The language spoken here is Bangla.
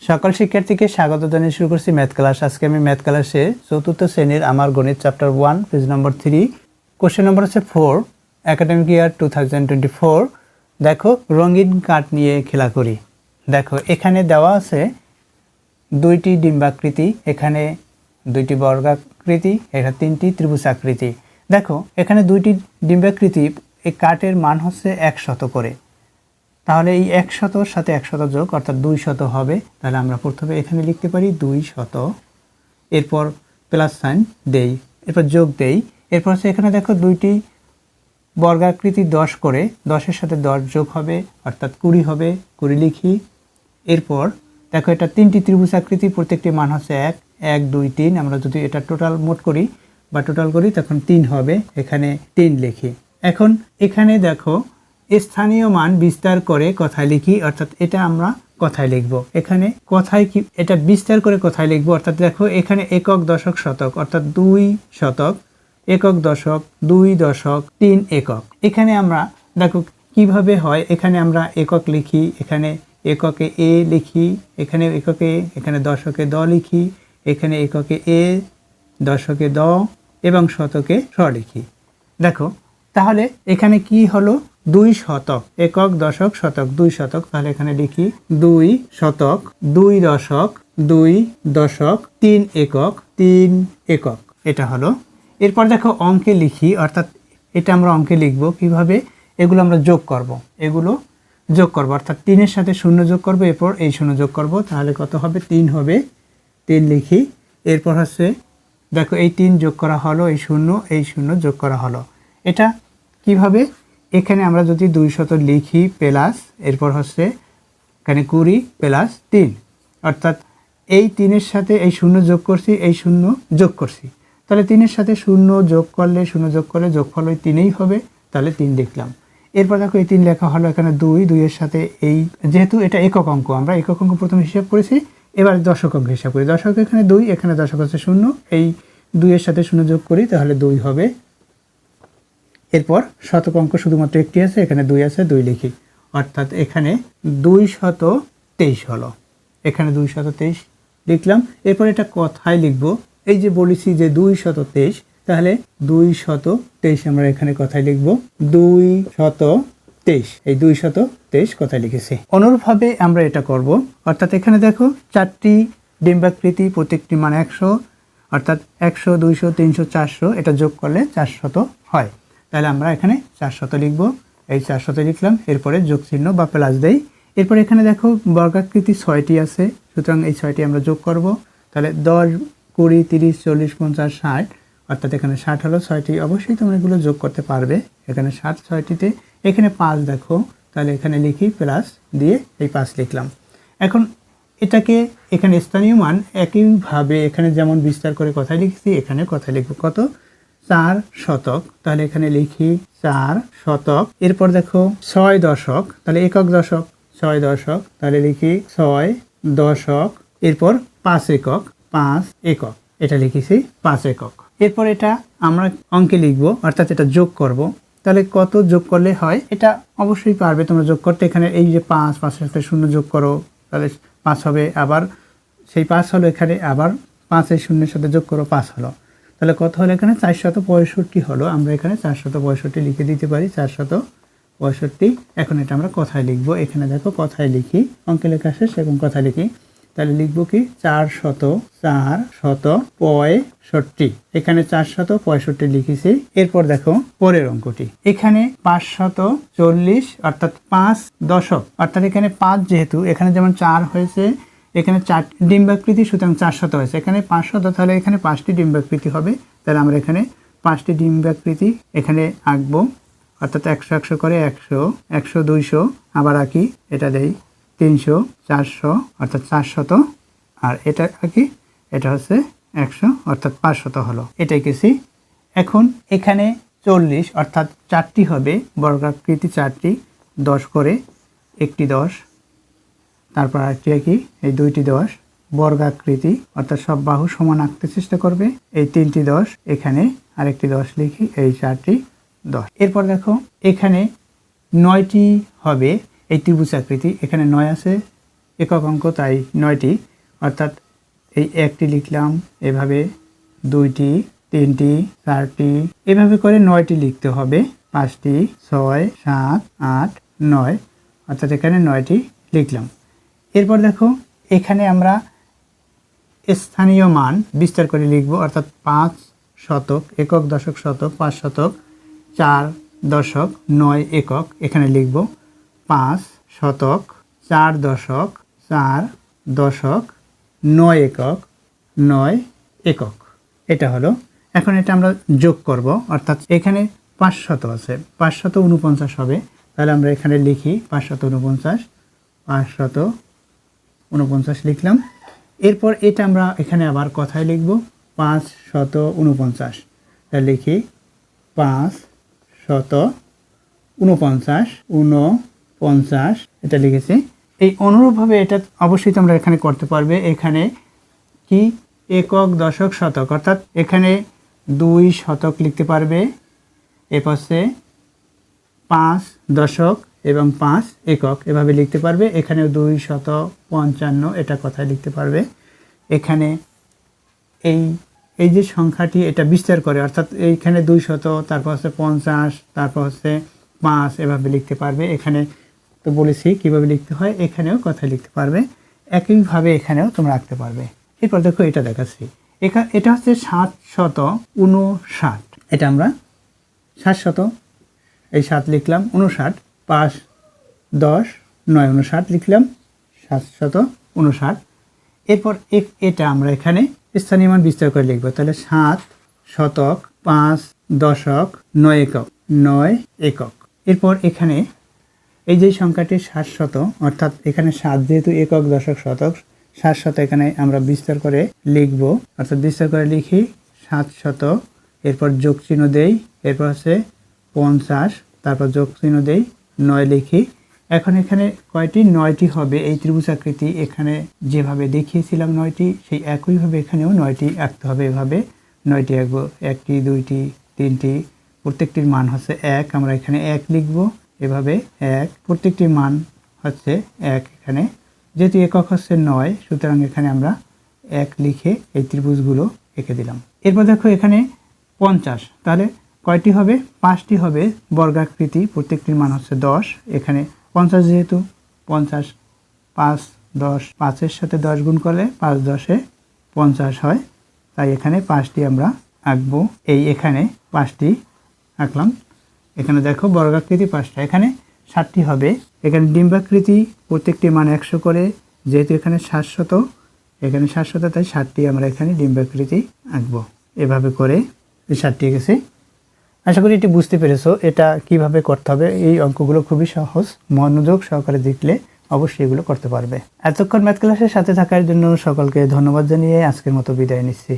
সকল শিক্ষার্থীকে স্বাগত জানিয়ে শুরু করছি ম্যাথ ক্লাস। আজকে আমি ম্যাথ ক্লাসে চতুর্থ শ্রেণীর আমার গণিত চ্যাপ্টার 1 পেজ নম্বর 3 কোশ্চেন নম্বর হচ্ছে 4 একাডেমিক ইয়ার 2024। দেখো রঙিন কাঠ নিয়ে খেলা করি। দেখো এখানে দেওয়া আছে দুইটি ডিম্বাকৃতি, এখানে দুইটি বর্গাকৃতি, এখানে তিনটি ত্রিভুজাকৃতি। দেখো এখানে দুইটি ডিম্বাকৃতি, এই কাঠের মান হচ্ছে 100 করে, তাহলে এই 100 সাথে 100 যোগ অর্থাৎ 200 হবে। তাহলে আমরা প্রথমে এখানে লিখতে পারি 200, এরপর প্লাস সাইন দেই, এরপর যোগ দেই। এরপর হচ্ছে এখানে দেখো দুইটি বর্গাকৃতি 10 করে, 10-এর সাথে 10 যোগ হবে অর্থাৎ 20 হবে, 20 লিখি। এরপর দেখো এটা তিনটি ত্রিভুজাকৃতি, প্রত্যেকটি মান হচ্ছে 1, 1, 2, 3। আমরা যদি এটা টোটাল মোট করি বা টোটাল করি তখন 3 হবে, এখানে 3 লিখি। এখন এখানে দেখো স্থানীয় মান বিস্তার করে কথায় লিখি, অর্থাৎ এটা আমরা কথায় লিখব। এখানে কথায় কি এটা বিস্তার করে কথায় লিখব, অর্থাৎ দেখো এখানে একক দশক শতক অর্থাৎ 2 শতক, একক দশক, 2 দশক, 3 একক। এখানে আমরা দেখো কিভাবে হয়, এখানে আমরা একক লিখি, এখানে এককে এ লিখি, এখানে এককে, এখানে দশকে দ লিখি, এখানে এককে এ, দশকে দ এবং শতকে স লিখি। দেখো তাহলে এখানে কি হলো 2 শতক, একক দশক শতক 2 শতক, তাহলে এখানে লিখি 2 শতক, 2 দশক, 2 দশক, 3 একক, 3 একক, এটা হলো। এরপর দেখো অঙ্কে লিখি, অর্থাৎ এটা আমরা অঙ্কে লিখব কিভাবে, এগুলো আমরা যোগ করব, এগুলো যোগ করব অর্থাৎ 3-এর সাথে 0 যোগ করব, এরপর এই 0 যোগ করব, তাহলে কত হবে 3 হবে, 3 লিখি। এরপর হচ্ছে দেখো এই 3 যোগ করা হলো, এই 0 যোগ করা হলো। এটা কিভাবে, এখানে আমরা যদি 200 লিখি প্লাস, এরপর হচ্ছে এখানে 20 প্লাস 3, অর্থাৎ এই 3-এর সাথে এই 0 যোগ করছি, এই 0 যোগ করছি, তাহলে 3-এর সাথে 0 যোগ করলে যোগফল ওই 3ই হবে, তাহলে 3 লিখলাম। এরপর দেখো এই 3 লেখা হলো, এখানে 2-এর সাথে এই, যেহেতু এটা একক অঙ্ক, আমরা একক অঙ্ক প্রথমে হিসাব করেছি, এবার দশক অঙ্ক হিসাব করি। দশক এখানে 2, এখানে দশক হচ্ছে 0, এই 2-এর সাথে 0 যোগ করি, তাহলে 2 হবে। এরপর শতক অঙ্ক শুধুমাত্র একটি আছে, এখানে 2 আছে, 2 লিখি, অর্থাৎ এখানে 223 হলো, এখানে 223 লিখলাম। এরপর এটা কথায় লিখব, এই যে বলেছি যে 223, তাহলে 223 আমরা এখানে কথায় লিখব 223, এই 223 কথায় লিখেছি। অনুরূপভাবে আমরা এটা করব, অর্থাৎ এখানে দেখো 4টি ডিম্বাকৃতি, প্রত্যেকটি মান 100, অর্থাৎ 100, 200, 300, 400, এটা যোগ করলে 400 হয়। তাহলে আমরা এখানে 400 লিখব, এই 400 লিখলাম, এরপরে যোগ চিহ্ন বা প্লাস দেই। এরপর এখানে দেখো বর্গাকৃতি 6টি আছে, সুতরাং এই 6টি আমরা যোগ করব, তাহলে 10, 20, 30, 40, 50, 60, অর্থাৎ এখানে 60 হলো। 6টি অবশ্যই তোমরা এগুলো যোগ করতে পারবে, এখানে 60, 6টিতে এখানে 5 দেখো, তাহলে এখানে লিখি প্লাস দিয়ে এই 5 লিখলাম। এখন এটাকে এখানে স্থানীয় মান একইভাবে এখানে যেমন বিস্তার করে কথায় লিখছি, এখানে কথায় লিখব কত 4 শতক, তাহলে এখানে লিখি 4 শতক। এরপর দেখো 6 দশক, তাহলে একক দশক, 6 দশক, তাহলে লিখি 6 দশক। এরপর 5 একক, 5 একক, এটা লিখেছি 5 একক। এরপর এটা আমরা অঙ্কে লিখব, অর্থাৎ এটা যোগ করব, তাহলে কত যোগ করলে হয়, এটা অবশ্যই পারবে তোমরা যোগ করতে। এখানে এই যে 5-5-এর সাথে 0 যোগ করো, তাহলে 5 হবে, আবার সেই 5 হলো, এখানে আবার 5 এই 0-এর সাথে যোগ করো, 5 হলো, তাহলে কত হলো, এখানে 465 হলো। আমরা এখানে 465 লিখে দিতে পারি, 465। এখন এটা আমরা কথায় লিখব, এখানে দেখো কথায় লিখি, অঙ্কে লেখা শেষ, এবং কথায় লিখি, তাহলে লিখবো কি 465, এখানে 465 লিখেছি। এরপর দেখো পরের অঙ্কটি, এখানে 540, অর্থাৎ 5 দশক, অর্থাৎ এখানে 5 যেহেতু এখানে যেমন 4 হয়েছে, এখানে 4 ডিম্বাকৃতি, সুতরাং 400 হয়েছে, এখানে 500, তাহলে এখানে 5টি ডিম্বাকৃতি হবে। তাহলে আমরা এখানে 5টি ডিম্বাকৃতি এখানে আঁকবো, অর্থাৎ 100, 100 করে 100, 100, 200, আবার আঁকি, এটা দেই 300, 400, অর্থাৎ 400, আর এটা আঁকি, এটা হচ্ছে 100, অর্থাৎ 500 হলো, এটাই কেছি। এখন এখানে 40, অর্থাৎ 4টি হবে বর্গাকৃতি, 4টি 10 করে, একটি 10, তারপর আরেকটি আঁকি, এই 2টি 10 বর্গাকৃতি, অর্থাৎ সব বাহু সমান আঁকতে চেষ্টা করবে, এই 3টি 10, এখানে আরেকটি 10 লিখি, এই 4টি 10। এরপর দেখো এখানে 9টি হবে এই ত্রিভুজাকৃতি, এখানে 9 আছে, একক অঙ্ক, তাই 9টি, অর্থাৎ এই 1টি লিখলাম, এভাবে 2টি, 3টি, 4টি, এভাবে করে 9টি লিখতে হবে। 5টি, 6, 7, 8, 9, অর্থাৎ এখানে 9টি লিখলাম। এরপর দেখো এখানে আমরা স্থানীয় মান বিস্তার করে লিখব, অর্থাৎ 5 শতক, একক, দশক, শতক, 5 শতক, 4 দশক, 9 একক, এখানে লিখব 5 শতক, 4 দশক, 4 দশক, 9 একক, 9 একক। এটা হলো। এখন এটা আমরা যোগ করব, অর্থাৎ এখানে 500 আছে, 549 হবে, তাহলে আমরা এখানে লিখি 549, 549 লিখলাম। এরপর এটা আমরা এখানে আবার কথায় লিখব 549, তাহলে লিখি 549, এটা লিখেছি। এই অনুরূপভাবে এটা অবশ্যই তোমরা এখানে করতে পারবে। এখানে কি একক, দশক, শতক, অর্থাৎ এখানে 2 শতক লিখতে পারবে, এ পাশে 5 দশক এবং 5 একক এভাবে লিখতে পারবে। এখানে 255, এটা কথায় লিখতে পারবে। এখানে এই যে সংখ্যাটি এটা বিস্তার করে, অর্থাৎ এইখানে 200, তারপর হচ্ছে 50, তারপর হচ্ছে 5, এভাবে লিখতে পারবে। এখানে তো বলেছি কিভাবে লিখতে হয়, এখানেও কথায় লিখতে পারবে, একইভাবে এখানেও তোমরা রাখতে পারবে। এরপর দেখো এটা দেখাচ্ছি, এটা হচ্ছে 759, এটা আমরা 700, এই 7 লিখলাম, 59, 5, 10, 9, 59 লিখলাম, 759। এরপর এটা আমরা এখানে স্থানীয় মান বিস্তার করে লিখবো, তাহলে 7 শতক, 5 দশক, 9 একক, 9 একক। এরপর এখানে এই যে সংখ্যাটি 700, অর্থাৎ এখানে 7 যেহেতু একক, দশক, শতক, 700 এখানে আমরা বিস্তার করে লিখব, অর্থাৎ বিস্তার করে লিখি 700, এরপর যোগ চিহ্ন দেই, এরপর হচ্ছে 50, তারপর যোগ চিহ্ন দেই, 9 লিখি। এখন এখানে কয়টি, 9টি হবে। এই ত্রিভুজ আকৃতি এখানে যেভাবে দেখিয়েছিলাম 9টি, সেই একইভাবে এখানেও 9টি আঁকতে হবে। এভাবে 9টি আঁকবো, 1টি, 2টি, 3টি, প্রত্যেকটির মান হচ্ছে 1, আমরা এখানে 1 লিখব, এভাবে 1, প্রত্যেকটির মান হচ্ছে 1। এখানে যেহেতু একক হচ্ছে 9, সুতরাং এখানে আমরা 1 লিখে এই ত্রিভুজগুলো এঁকে দিলাম। এরপর দেখো এখানে 50, তাহলে কয়টি হবে, 5টি হবে বর্গাকৃতি, প্রত্যেকটির মান হচ্ছে 10। এখানে 50 যেহেতু 50, 5, 10, 5-এর সাথে 10 গুণ করলে 5 10-এ 50 হয়, তাই এখানে 5টি আমরা আঁকবো। এখানে 5টি আঁকলাম। এখানে দেখো বর্গাকৃতি 5টা, এখানে 60টি হবে। এখানে ডিম্বাকৃতি, প্রত্যেকটি মান 100 করে, যেহেতু এখানে 700, এখানে 700, তাই 60টি আমরা এখানে ডিম্বাকৃতি আঁকবো। এভাবে করে এই 60টি গেছে। আশা করি এটি বুঝতে পেরেছো এটা কিভাবে করতে হবে। এই অঙ্কগুলো খুবই সহজ, মনোযোগ সহকারে দেখলে অবশ্যই এগুলো করতে পারবে। এতক্ষণ ম্যাথ ক্লাসের সাথে থাকার জন্য সকলকে ধন্যবাদ জানিয়ে আজকের মতো বিদায় নিচ্ছি।